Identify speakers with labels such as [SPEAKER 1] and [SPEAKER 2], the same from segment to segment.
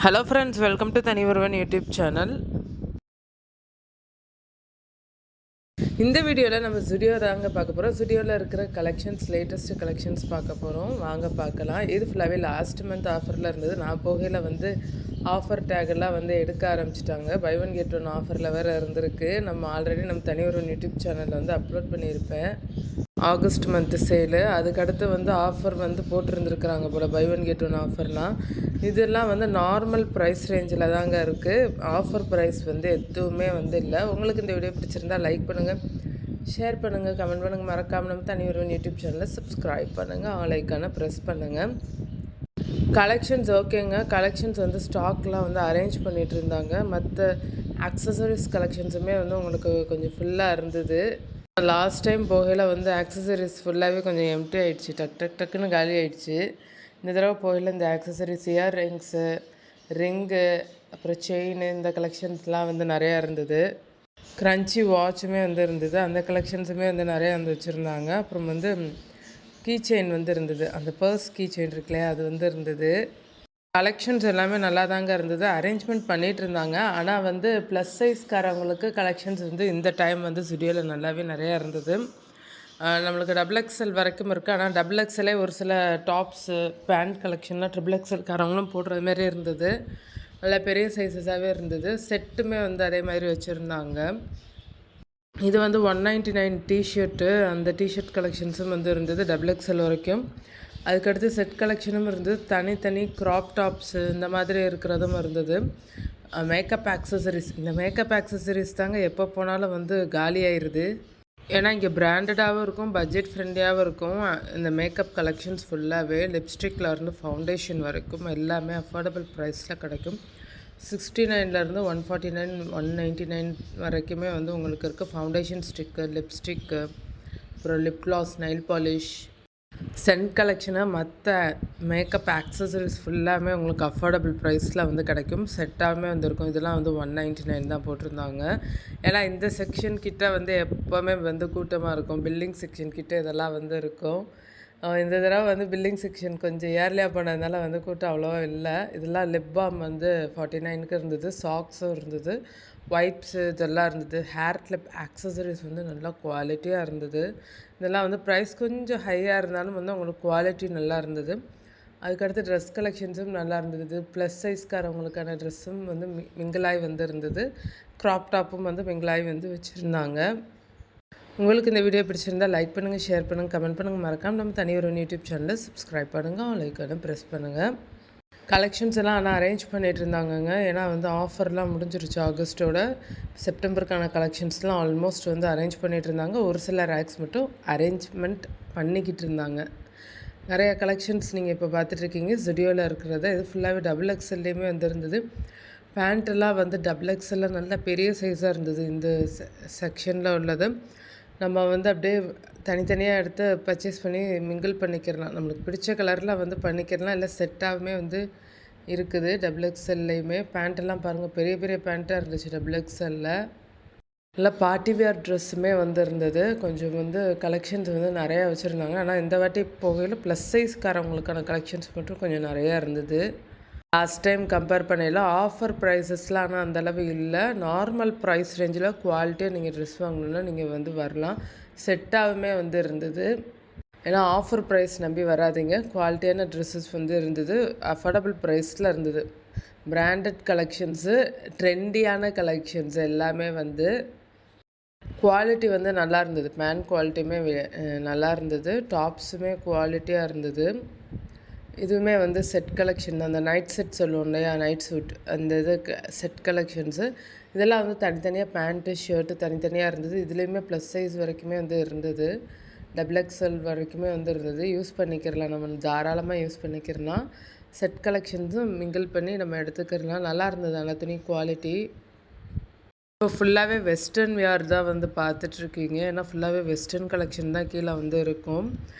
[SPEAKER 1] Hello friends, welcome to தனி ஒருவன் YouTube channel. இந்த வீடியோவில் நம்ம ஜுடியோ தாங்க பார்க்க போகிறோம். ஜுடியோவில் இருக்கிற கலெக்ஷன்ஸ், லேட்டஸ்ட்டு கலெக்ஷன்ஸ் பார்க்க போகிறோம். வாங்க பார்க்கலாம். இது ஃபுல்லாகவே லாஸ்ட் மந்த் ஆஃபரில் இருந்தது. நான் போகையில் ஆஃபர் டேகெல்லாம் எடுக்க ஆரம்பிச்சிட்டாங்க. பை ஒன் கெட் ஒன் ஆஃபரில் வேறு இருந்திருக்கு. நம்ம ஆல்ரெடி நம்ம தனி ஒருவன் யூடியூப் சேனலில் அப்லோட் பண்ணியிருப்பேன். ஆகஸ்ட் மந்த்து சேலு, அதுக்கடுத்து ஆஃபர் போட்டிருந்துருக்குறாங்க போல், பை ஒன் கெட் ஒன் ஆஃபர்னால். இதெல்லாம் நார்மல் ப்ரைஸ் ரேஞ்சில் தாங்க இருக்குது. ஆஃபர் ப்ரைஸ் எதுவுமே இல்லை. உங்களுக்கு இந்த வீடியோ பிடிச்சிருந்தால் லைக் பண்ணுங்கள், ஷேர் பண்ணுங்கள், கமெண்ட் பண்ணுங்கள். மறக்காமல் நம்ம தனி ஒருவன் யூடியூப் சேனலில் சப்ஸ்கிரைப் பண்ணுங்கள், ஆல் ஐக்கானை ப்ரெஸ் பண்ணுங்கள். கலெக்ஷன்ஸ் ஓகேங்க. கலெக்ஷன்ஸ் ஸ்டாக்லாம் அரேஞ்ச் பண்ணிகிட்டு இருந்தாங்க. மற்ற அக்சசரிஸ் கலெக்ஷன்ஸுமே உங்களுக்கு கொஞ்சம் ஃபுல்லாக இருந்தது. லாஸ்ட் டைம் போகையில் ஆக்சசரிஸ் ஃபுல்லாகவே கொஞ்சம் எம்டி ஆகிடுச்சு, டக்குன்னு காலி ஆகிடுச்சு. இந்த தடவை போகையில் இந்த ஆக்சசரிஸ், இயர் ரிங்ஸு, ரிங்கு, அப்புறம் செயின், இந்த கலெக்ஷன்ஸ்லாம் நிறையா இருந்தது. க்ரன்ச்சி வாட்சுமே இருந்தது. அந்த கலெக்ஷன்ஸுமே நிறையா வச்சுருந்தாங்க. அப்புறம் கீ செயின் இருந்தது. அந்த பர்ஸ் கீ செயின் இருக்குல்லையா, அது இருந்தது. கலெக்ஷன்ஸ் எல்லாமே நல்லா தாங்க இருந்தது. அரேஞ்ச்மெண்ட் பண்ணிகிட்டு இருந்தாங்க. ஆனால் ப்ளஸ் சைஸ்காரவங்களுக்கு கலெக்ஷன்ஸ் இந்த டைம் ஜுடியோவில் நல்லாவே நிறையா இருந்தது. நம்மளுக்கு டபுள் எக்ஸ்எல் வரைக்கும் இருக்குது. ஆனால் டபுள் எக்ஸ்எல்லே ஒரு சில டாப்ஸு, பேண்ட் கலெக்ஷன்லாம் ட்ரிபிள் எக்ஸ்எல்காரவங்களும் போடுறது மாரி இருந்தது. நல்லா பெரிய சைஸஸாகவே இருந்தது. செட்டுமே அதே மாதிரி வச்சுருந்தாங்க. இது 199 டிஷர்ட்டு, அந்த டிஷர்ட் கலெக்ஷன்ஸும் இருந்தது டபுள் எக்ஸ்எல் வரைக்கும். அதுக்கடுத்து செட் கலெக்ஷனும் இருந்தது. தனித்தனி க்ராப் டாப்ஸு இந்த மாதிரி இருக்கிறதும் இருந்தது. மேக்கப் ஆக்சசரிஸ், இந்த மேக்கப் ஆக்சசரிஸ் தாங்க எப்போ போனாலும் காலியாயிருது. ஏன்னா இங்கே பிராண்டடாகவும் இருக்கும், பட்ஜெட் ஃப்ரெண்ட்லியாகவும் இருக்கும். இந்த மேக்கப் கலெக்ஷன்ஸ் ஃபுல்லாகவே லிப்ஸ்டிக்லேருந்து ஃபவுண்டேஷன் வரைக்கும் எல்லாமே அஃபோர்டபுள் ப்ரைஸில் கிடைக்கும். 69லேருந்து 149, 199 வரைக்குமே உங்களுக்கு இருக்குது. ஃபவுண்டேஷன் ஸ்டிக்கு, லிப்ஸ்டிக்கு, அப்புறம் lip gloss, nail polish, scent collection, மற்ற மேக்கப் ஆக்சசரிஸ் ஃபுல்லாமே உங்களுக்கு அஃபோர்டபுள் ப்ரைஸில் கிடைக்கும். செட்டாகவே இருக்கும். இதெல்லாம் 199 தான் போட்டிருந்தாங்க. ஏன்னா இந்த செக்ஷன் கிட்ட எப்போவுமே கூட்டமாக இருக்கும். பில்லிங் செக்ஷன் கிட்ட இதெல்லாம் இருக்கும். இந்த தடவை பில்லிங் செக்ஷன் கொஞ்சம் ஏர்லியாக போனதுனால கூட்டம் அவ்வளோவா இல்லை. இதெல்லாம் லிப் பாம் 49க்கு இருந்தது. சாக்ஸும் இருந்தது, வைப்ஸு இதெல்லாம் இருந்தது. ஹேர் கிளிப் ஆக்சசரிஸ் நல்லா குவாலிட்டியாக இருந்தது. இதெல்லாம் ப்ரைஸ் கொஞ்சம் ஹையாக இருந்தாலும் உங்களுக்கு குவாலிட்டி நல்லா இருந்தது. அதுக்கடுத்து ட்ரெஸ் கலெக்ஷன்ஸும் நல்லா இருந்தது. ப்ளஸ் சைஸ்காரவங்களுக்கான ட்ரெஸ்ஸும் மிங்கிளாய் இருந்தது. க்ராப் டாப்பும் மிங்கிளாய் வச்சுருந்தாங்க. உங்களுக்கு இந்த வீடியோ பிடிச்சிருந்தால் லைக் பண்ணுங்கள், ஷேர் பண்ணுங்கள், கமெண்ட் பண்ணுங்கள். மறக்காமல் நம்ம தனி ஒரு யூடியூப் சேனலில் சப்ஸ்கிரைப் பண்ணுங்கள், லைக்கான ப்ரெஸ் பண்ணுங்கள். கலெக்ஷன்ஸ் எல்லாம் ஆனால் அரேஞ்ச் பண்ணிகிட்டு இருந்தாங்கங்க. ஏன்னா ஆஃபர்லாம் முடிஞ்சிருச்சு. ஆகஸ்ட்டோட செப்டம்பருக்கான கலெக்ஷன்ஸ்லாம் ஆல்மோஸ்ட் அரேஞ்ச் பண்ணிகிட்டு இருந்தாங்க. ஒரு சில ரேக்ஸ் மட்டும் அரேஞ்ச்மெண்ட் பண்ணிக்கிட்டு இருந்தாங்க. நிறையா கலெக்ஷன்ஸ் நீங்கள் இப்போ பார்த்துட்ருக்கீங்க ஜுடியோவில் இருக்கிறது. இது ஃபுல்லாகவே டபுள் எக்ஸ்எல்லையுமே இருந்தது. பேண்ட்டெல்லாம் டபுள் எக்ஸ்எல்லில் நல்ல பெரிய சைஸாக இருந்தது. இந்த செக்ஷனில் உள்ளது நம்ம அப்படியே தனித்தனியாக எடுத்து பர்ச்சேஸ் பண்ணி மிங்கிள் பண்ணிக்கிறலாம். நம்மளுக்கு பிடிச்ச கலரில் பண்ணிக்கிறலாம். இல்லை செட்டாகவுமே இருக்குது. டபுள் எக்ஸ்எல்லையுமே பேண்ட்டெல்லாம் பாருங்கள், பெரிய பெரிய பேண்ட்டாக இருந்துச்சு டபுள் எக்ஸ்எல்லில். நல்லா பார்ட்டி வேர் ட்ரெஸ்ஸுமே இருந்தது. கொஞ்சம் கலெக்ஷன்ஸ் நிறையா வச்சுருந்தாங்க. ஆனால் இந்த வாட்டி போகையில் ப்ளஸ் சைஸ்காரவங்களுக்கான கலெக்ஷன்ஸ் மட்டும் கொஞ்சம் நிறையா இருந்தது. லாஸ்ட் டைம் கம்பேர் பண்ணையில் ஆஃபர் ப்ரைஸஸ்லாம் ஆனால் அந்தளவு இல்லை. நார்மல் ப்ரைஸ் ரேஞ்சில் குவாலிட்டியாக நீங்கள் ட்ரெஸ் வாங்கணுன்னா நீங்கள் வரலாம். செட்டாகவுமே இருந்தது. ஏன்னா ஆஃபர் ப்ரைஸ் நம்பி வராதிங்க. குவாலிட்டியான ட்ரெஸ்ஸஸ் இருந்தது. அஃபோர்டபுள் ப்ரைஸில் இருந்தது. பிராண்டட் கலெக்ஷன்ஸு, ட்ரெண்டியான கலெக்ஷன்ஸ் எல்லாமே குவாலிட்டி நல்லா இருந்தது. பேண்ட் குவாலிட்டியுமே நல்லா இருந்தது. டாப்ஸுமே குவாலிட்டியாக இருந்தது. இதுவுமே செட் கலெக்ஷன், அந்த நைட் செட் சொல்லுவோம் இல்லையா, நைட் சூட், அந்த இது செட் கலெக்ஷன்ஸு. இதெல்லாம் தனித்தனியாக பேண்ட்டு, ஷர்ட்டு தனித்தனியாக இருந்தது. இதுலேயுமே ப்ளஸ் சைஸ் வரைக்குமே இருந்தது. டபுள் எக்ஸ்எல் வரைக்குமே இருந்தது. யூஸ் பண்ணிக்கிறலாம், நம்ம தாராளமாக யூஸ் பண்ணிக்கிறலாம். செட் கலெக்ஷன்ஸும் மிங்கிள் பண்ணி நம்ம எடுத்துக்கிறலாம். நல்லா இருந்தது அந்த துணி குவாலிட்டி. இப்போ ஃபுல்லாகவே வெஸ்டர்ன் வியர் தான் பார்த்துட்ருக்கீங்க. ஏன்னா ஃபுல்லாகவே வெஸ்டர்ன் கலெக்ஷன் தான் கீழே இருக்கும்.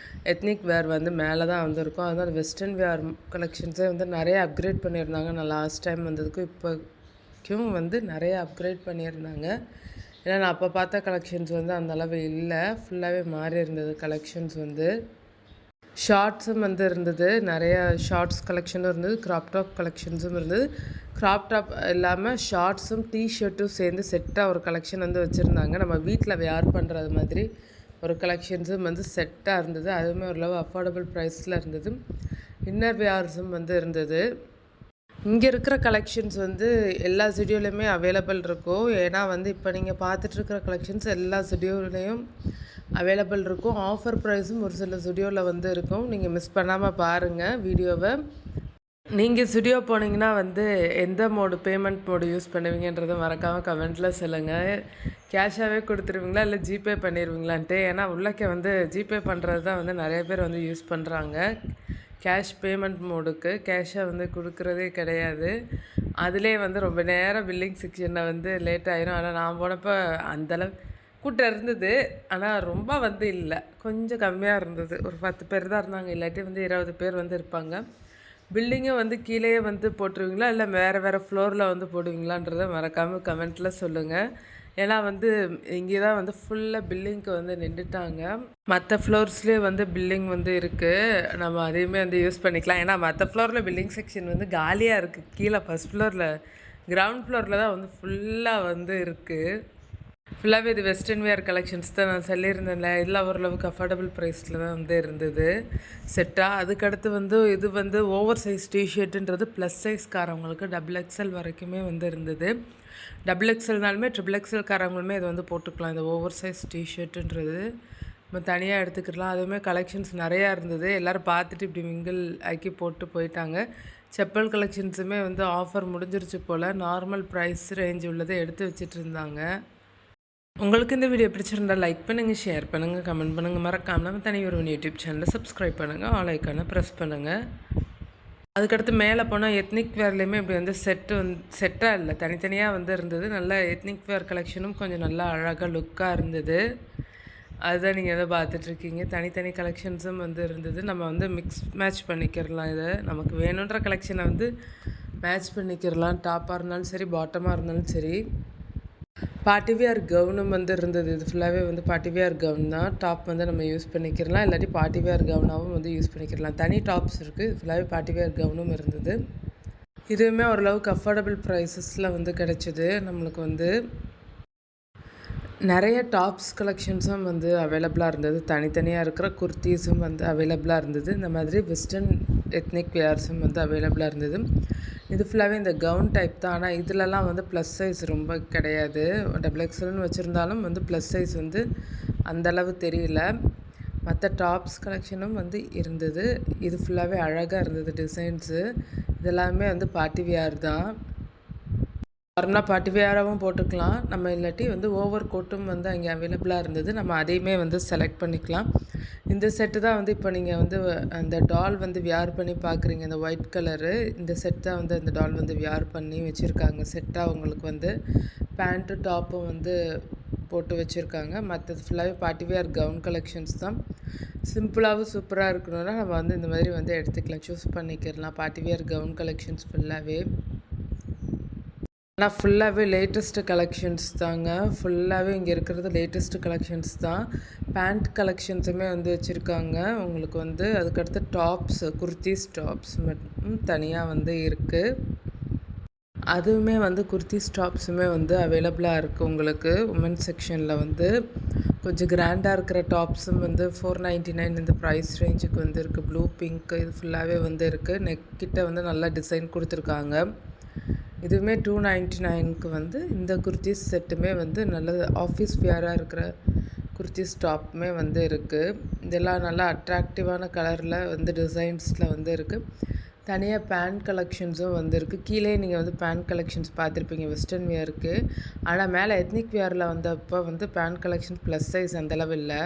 [SPEAKER 1] எத்னிக் வேர் மேலே தான் இருக்கும். அதனால் வெஸ்டர்ன் வியர் கலெக்ஷன்ஸே நிறைய அப்கிரேட் பண்ணியிருந்தாங்க. நான் லாஸ்ட் டைம் வந்ததுக்கும் இப்போக்கும் நிறைய அப்கிரேட் பண்ணியிருந்தாங்க. ஏன்னா நான் அப்போ பார்த்த கலெக்ஷன்ஸ் அந்தளவு இல்லை. ஃபுல்லாகவே மாறி இருந்தது கலெக்ஷன்ஸ். ஷார்ட்ஸும் வந்து இருந்தது. நிறையா ஷார்ட்ஸ் கலெக்ஷனும் இருந்தது. கிராப் டாப் கலெக்ஷன்ஸும் இருந்தது. கிராப் டாப் இல்லாமல் ஷார்ட்ஸும் ஷர்ட்டும் சேர்ந்து செட்டாக ஒரு கலெக்ஷன் வந்து வச்சுருந்தாங்க. நம்ம வீட்டில் வேர் பண்ணுறது மாதிரி ஒரு கலெக்ஷன்ஸும் வந்து செட்டாக இருந்தது. அதுவுமே ஓரளவு அஃபோர்டபுள் ப்ரைஸில் இருந்தது. இன்னர் வியர்ஸும் வந்து இருந்தது. இங்கே இருக்கிற கலெக்ஷன்ஸ் வந்து எல்லா ஸ்டுடியோலையுமே அவைலபிள் இருக்கும். ஏன்னா வந்து இப்போ நீங்கள் பார்த்துட்ருக்கிற கலெக்ஷன்ஸ் எல்லா ஸ்டுடியோலையும் அவைலபிள் இருக்கும். ஆஃபர் ப்ரைஸும் ஒரு சில ஸ்டுடியோவில் வந்து இருக்கும். நீங்கள் மிஸ் பண்ணாமல் பாருங்கள் வீடியோவை. நீங்கள் ஸ்டுடியோ போனீங்கன்னா வந்து எந்த பேமெண்ட் மோடு யூஸ் பண்ணுவீங்கன்றதை மறக்காமல் கமெண்ட்டில் சொல்லுங்கள். கேஷாகவே கொடுத்துருவீங்களா இல்லை ஜிபே பண்ணிடுவீங்களான்ட்டு? ஏன்னா உள்ளக்க வந்து ஜிபே பண்ணுறது தான் வந்து நிறைய பேர் வந்து யூஸ் பண்ணுறாங்க. கேஷ் பேமெண்ட் மோடுக்கு கேஷாக வந்து கொடுக்குறதே கிடையாது. அதிலே வந்து ரொம்ப நேரம் பில்லிங் செக்ஷனில் வந்து லேட் ஆயிரும். ஆனால் நான் போனப்போ அந்தளவு கூட்டம் இருந்தது. ஆனால் ரொம்ப வந்து இல்லை, கொஞ்சம் கம்மியாக இருந்தது. ஒரு 10 பேர் தான் இருந்தாங்க. இல்லாட்டி வந்து 20 பேர் வந்து இருப்பாங்க. பில்டிங்கை வந்து கீழே வந்து போட்டுருவீங்களா இல்லை வேறு ஃப்ளோரில் வந்து போடுவீங்களான்றதை மறக்காமல் கமெண்ட்டில் சொல்லுங்கள். ஏன்னா வந்து இங்கே தான் வந்து ஃபுல்லாக பில்லிங்க்கு வந்து நின்றுட்டாங்க. மற்ற ஃப்ளோர்ஸ்லேயே வந்து பில்லிங் வந்து இருக்குது. நம்ம அதையுமே வந்து யூஸ் பண்ணிக்கலாம். ஏன்னா மற்ற ஃப்ளோரில் பில்லிங் செக்ஷன் வந்து காலியாக இருக்குது. கீழே ஃபஸ்ட் ஃப்ளோரில் கிரவுண்ட் ஃப்ளோரில் தான் வந்து ஃபுல்லாக வந்து இருக்குது. ஃபுல்லாகவே இது வெஸ்டர்ன் வேர் கலெக்ஷன்ஸ் தான். நான் சொல்லியிருந்தேன்ல, இதெல்லாம் ஓரளவுக்கு அஃபோர்டபுள் ப்ரைஸில் தான் வந்து இருந்தது செட்டாக. அதுக்கடுத்து வந்து இது வந்து ஓவர் சைஸ் டிஷர்ட்டுன்றது ப்ளஸ் சைஸ்காரவங்களுக்கு XXL வரைக்குமே வந்து இருந்தது. XXLனாலுமே XXLகாரவங்களுமே இது வந்து போட்டுக்கலாம். இந்த ஓவர் சைஸ் டிஷர்ட்டுன்றது நம்ம தனியாக எடுத்துக்கலாம். அதுவுமே கலெக்ஷன்ஸ் நிறையா இருந்தது. எல்லோரும் பார்த்துட்டு இப்படி மிங்கிள் ஆக்கி போட்டு போயிட்டாங்க. செப்பல் கலெக்ஷன்ஸுமே வந்து ஆஃபர் முடிஞ்சிருச்சு போல். நார்மல் ப்ரைஸ் ரேஞ்ச் உள்ளதை எடுத்து வச்சுட்டு இருந்தாங்க. உங்களுக்கு இந்த வீடியோ பிடிச்சிருந்தால் லைக் பண்ணுங்கள், ஷேர் பண்ணுங்கள், கமெண்ட் பண்ணுங்கள். மறக்காமல் நம்ம தனி ஒரு யூடியூப் சேனலில் சப்ஸ்கிரைப் பண்ணுங்கள், ஆல் ஐக்கானை ப்ரெஸ் பண்ணுங்கள். அதுக்கடுத்து மேலே போனால் எத்னிக் வேர்லேயுமே இப்படி வந்து செட்டாக இல்லை, தனித்தனியாக வந்து இருந்தது. நல்லா எத்னிக் வேர் கலெக்ஷனும் கொஞ்சம் நல்லா அழகாக லுக்காக இருந்தது. அதுதான் நீங்கள் எதை பார்த்துட்ருக்கீங்க. தனித்தனி கலெக்ஷன்ஸும் வந்து இருந்தது. நம்ம வந்து மிக்ஸ் மேட்ச் பண்ணிக்கிறலாம். இதை நமக்கு வேணுன்ற கலெக்ஷனை வந்து மேட்ச் பண்ணிக்கிறலாம். டாப்பாக இருந்தாலும் சரி, பாட்டமாக இருந்தாலும் சரி. பார்ட்டிவியர் கவுனும் வந்து இருந்தது. இது ஃபுல்லாகவே வந்து பார்ட்டிவியர் கவுன் தான். டாப் வந்து நம்ம யூஸ் பண்ணிக்கிறலாம், இல்லாட்டி பார்ட்டிவியர் கவுனாகவும் வந்து யூஸ் பண்ணிக்கிறலாம். தனி டாப்ஸ் இருக்குது. இது ஃபுல்லாகவே பார்ட்டிவியர் கவுனும் இருந்தது. இதுவுமே ஓரளவுக்கு அஃபோர்டபுள் ப்ரைஸஸில் வந்து கிடச்சிது. நம்மளுக்கு வந்து நிறைய டாப்ஸ் கலெக்ஷன்ஸும் வந்து அவைலபிளாக இருந்தது. தனித்தனியாக இருக்கிற குர்த்தீஸும் வந்து அவைலபிளாக இருந்தது. இந்த மாதிரி வெஸ்டர்ன் எத்னிக் வேர்ஸும் வந்து அவைலபிளாக இருந்தது. இது ஃபுல்லாகவே இந்த கவுன் டைப் தான். ஆனால் இதிலலாம் வந்து ப்ளஸ் சைஸ் ரொம்ப கிடையாது. XXLன்னு வச்சுருந்தாலும் வந்து ப்ளஸ் சைஸ் வந்து அந்தளவு தெரியல. மற்ற டாப்ஸ் கலெக்ஷனும் வந்து இருந்தது. இது ஃபுல்லாகவே அழகாக இருந்தது டிசைன்ஸு. இதெல்லாமே வந்து பார்ட்டி வியர் தான். நார்மலாக பார்ட்டி வியராகவும் போட்டுக்கலாம் நம்ம, இல்லாட்டி வந்து ஓவர் கோட்டும் வந்து அங்கே அவைலபிளாக இருந்தது. நம்ம அதையுமே வந்து செலக்ட் பண்ணிக்கலாம். இந்த செட்டு தான் வந்து இப்போ நீங்கள் வந்து அந்த டால் வந்து வியர் பண்ணி பார்க்குறீங்க, இந்த ஒயிட் கலரு. இந்த செட் தான் வந்து அந்த டால் வந்து வியர் பண்ணி வச்சுருக்காங்க. செட்டாக உங்களுக்கு வந்து பேண்ட்டு டாப்பும் வந்து போட்டு வச்சுருக்காங்க. மற்றது ஃபுல்லாகவே பார்ட்டி வியர் கவுன் கலெக்ஷன்ஸ் தான். சிம்பிளாகவும் சூப்பராக இருக்கணும்னா நம்ம வந்து இந்த மாதிரி வந்து எடுத்துக்கலாம், சூஸ் பண்ணிக்கிறலாம். பார்ட்டி வியர் கவுன் கலெக்ஷன்ஸ் ஃபுல்லாகவே. ஆனால் ஃபுல்லாகவே லேட்டஸ்ட்டு கலெக்ஷன்ஸ் தாங்க. ஃபுல்லாகவே இங்கே இருக்கிறது லேட்டஸ்ட்டு கலெக்ஷன்ஸ் தான். பேண்ட் கலெக்ஷன்ஸுமே வந்து வச்சுருக்காங்க உங்களுக்கு வந்து. அதுக்கடுத்து டாப்ஸ், குர்த்திஸ் டாப்ஸ் மட்டும் தனியாக வந்து இருக்குது. அதுவுமே வந்து குர்த்திஸ் டாப்ஸுமே வந்து அவைலபிளாக இருக்குது உங்களுக்கு. உமன்ஸ் செக்ஷனில் வந்து கொஞ்சம் கிராண்டாக இருக்கிற டாப்ஸும் வந்து 499 இந்த ப்ரைஸ் ரேஞ்சுக்கு வந்து இருக்குது. ப்ளூ, பிங்க் இது ஃபுல்லாகவே வந்து இருக்குது. நெக்கிட்ட வந்து நல்லா டிசைன் கொடுத்துருக்காங்க. இதுவுமே 299க்கு வந்து இந்த குர்த்திஸ் செட்டுமே வந்து நல்ல ஆஃபீஸ் வியராக இருக்கிற குர்த்திஸ் டாப்புமே வந்து இருக்குது. இதெல்லாம் நல்லா அட்ராக்டிவான கலரில் வந்து டிசைன்ஸில் வந்து இருக்குது. தனியாக பேண்ட் கலெக்ஷன்ஸும் வந்து இருக்குது. கீழே நீங்கள் வந்து பேண்ட் கலெக்ஷன்ஸ் பார்த்துருப்பீங்க வெஸ்டர்ன் வியருக்கு. ஆனால் மேலே எத்னிக் வியரில் வந்தப்போ வந்து பேண்ட் கலெக்ஷன் ப்ளஸ் சைஸ் அந்தளவு இல்லை.